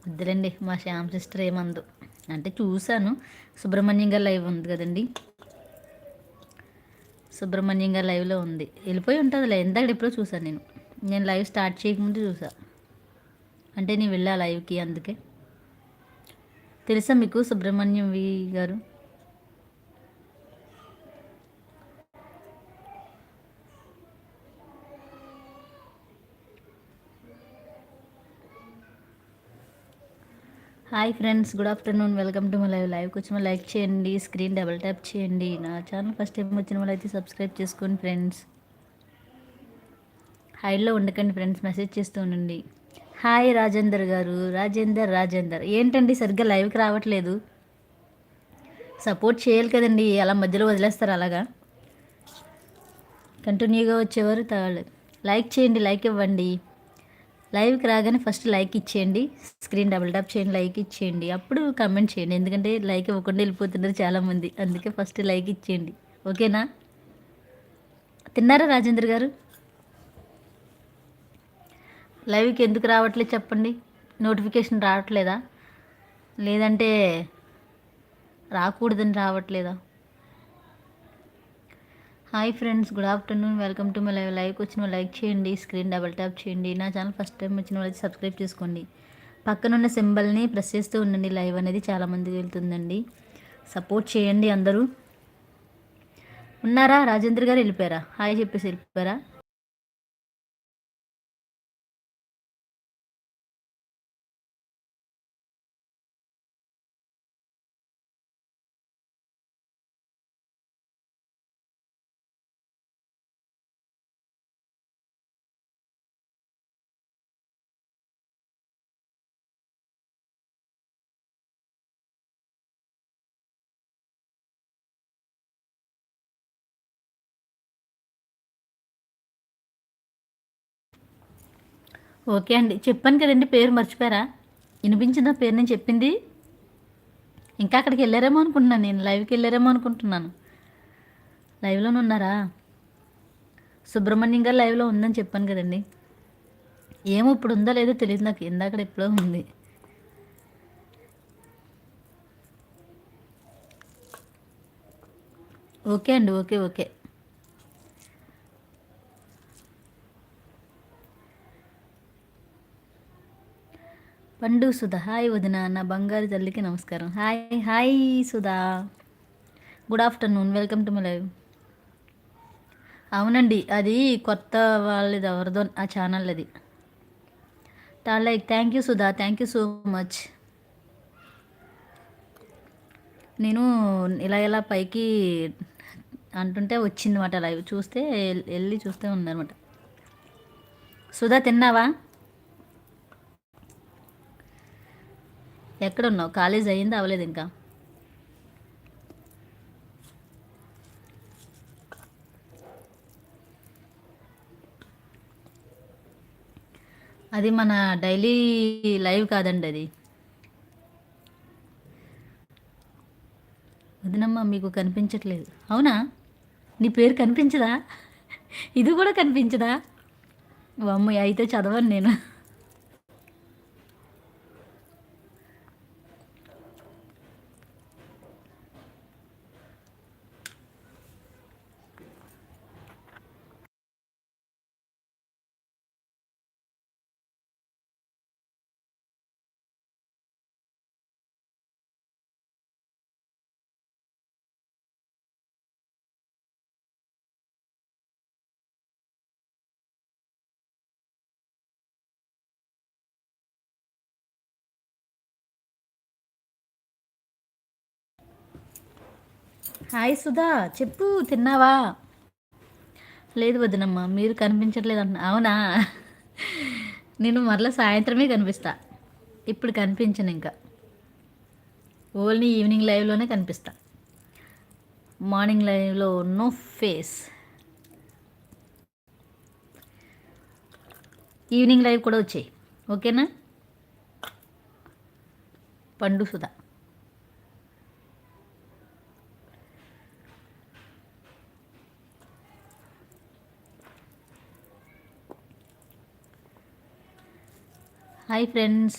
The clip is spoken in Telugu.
వద్దులేండి, మా శ్యామ్ సిస్టర్ ఏమందు. అంటే చూశాను, సుబ్రహ్మణ్యం గారు లైవ్ ఉంది కదండి, సుబ్రహ్మణ్యం గారు లైవ్లో ఉంది. వెళ్ళిపోయి ఉంటుందిలే, ఇందాక ఎప్పుడో చూసాను నేను లైవ్ స్టార్ట్ చేయకముందు చూసా. అంటే నేను వెళ్ళా లైవ్కి, అందుకే. తెలుసా మీకు సుబ్రహ్మణ్యం వి గారు? Hi friends, good afternoon, welcome to my లైవ్కి వచ్చిన లైక్ చేయండి, స్క్రీన్ డబుల్ ట్యాప్ చేయండి. నా ఛానల్ ఫస్ట్ టైం వచ్చిన వాళ్ళు అయితే సబ్స్క్రైబ్ చేసుకోండి ఫ్రెండ్స్. హైడ్లో ఉండకండి ఫ్రెండ్స్, మెసేజ్ చేస్తూ ఉండండి. హాయ్ రాజేందర్ గారు, రాజేందర్ ఏంటండి సరిగ్గా లైవ్కి రావట్లేదు? సపోర్ట్ చేయాలి కదండి, అలా మధ్యలో వదిలేస్తారు అలాగా? కంటిన్యూగా వచ్చేవారు లైక్ చేయండి, లైక్ ఇవ్వండి. లైవ్కి రాగానే ఫస్ట్ లైక్ ఇచ్చేయండి, స్క్రీన్ డబుల్ ట్యాప్ చేయండి, లైక్ ఇచ్చేయండి, అప్పుడు కమెంట్ చేయండి. ఎందుకంటే లైక్ ఇవ్వకుండా వెళ్ళిపోతున్నారు చాలామంది, అందుకే ఫస్ట్ లైక్ ఇచ్చేయండి. ఓకేనా? తిన్నారా రాజేంద్ర గారు? లైవ్కి ఎందుకు రావట్లేదు చెప్పండి? నోటిఫికేషన్ రావట్లేదా? లేదంటే రాకూడదని రావట్లేదా? Hi friends, good afternoon, welcome to my లైవ్కి వచ్చిన లైక్ చేయండి, స్క్రీన్ డబల్ ట్యాప్ చేయండి. నా ఛానల్ ఫస్ట్ టైం వచ్చిన వాళ్ళకి సబ్స్క్రైబ్ చేసుకోండి. పక్కనున్న సింబల్ని ప్రెస్ చేస్తూ ఉండండి, లైవ్ అనేది చాలామందికి వెళ్తుందండి. సపోర్ట్ చేయండి అందరూ. ఉన్నారా? రాజేంద్ర గారు వెళ్ళిపోయారా? హాయ్ చెప్పేసి వెళ్ళిపోయారా? ఓకే అండి, చెప్పాను కదండి, పేరు మర్చిపోయారా? వినిపించిందా పేరు నేను చెప్పింది? ఇంకా అక్కడికి వెళ్ళారేమో అనుకుంటున్నాను, నేను లైవ్కి వెళ్ళారేమో అనుకుంటున్నాను. లైవ్లోనే ఉన్నారా? సుబ్రహ్మణ్యం గారు లైవ్లో ఉందని చెప్పాను కదండి. ఏమో ఇప్పుడు ఉందో లేదో తెలియదు నాకు, ఇందాక ఎప్పుడో ఉంది. ఓకే అండి, ఓకే. పండు సుధా, హాయ్ వదిన, నా బంగారు తల్లికి నమస్కారం. Hi Sudha, good afternoon, welcome to my live. అవునండి, అది కొత్త వాళ్ళది, ఎవరిదో ఆ ఛానల్ అది. Like thank you Sudha, thank you so much. నేను ఇలా పైకి అంటుంటే వచ్చిందన్నమాట, లైవ్ చూస్తే వెళ్ళి చూస్తే ఉందన్నమాట. సుధా తిన్నావా? ఎక్కడున్నావు? కాలేజ్ అయ్యింది అవ్వలేదు ఇంకా? అది మన డైలీ లైవ్ కాదండి అది. వదినమ్మ మీకు కనిపించట్లేదు? అవునా? నీ పేరు కనిపించదా? ఇది కూడా కనిపించదా? అమ్మ, అయితే చదవను నేను. హాయ్ సుధా, చెప్పు, తిన్నావా? లేదు వదినమ్మ, మీరు కనిపించట్లేదు అంటున్నా. అవునా? నేను మరలా సాయంత్రమే కనిపిస్తా, ఇప్పుడు కనిపించను ఇంకా. ఓన్లీ ఈవినింగ్ లైవ్లోనే కనిపిస్తా, మార్నింగ్ లైవ్లో నో ఫేస్. ఈవినింగ్ లైవ్ కూడా వచ్చాయి, ఓకేనా? పండు సుధా. Hi friends.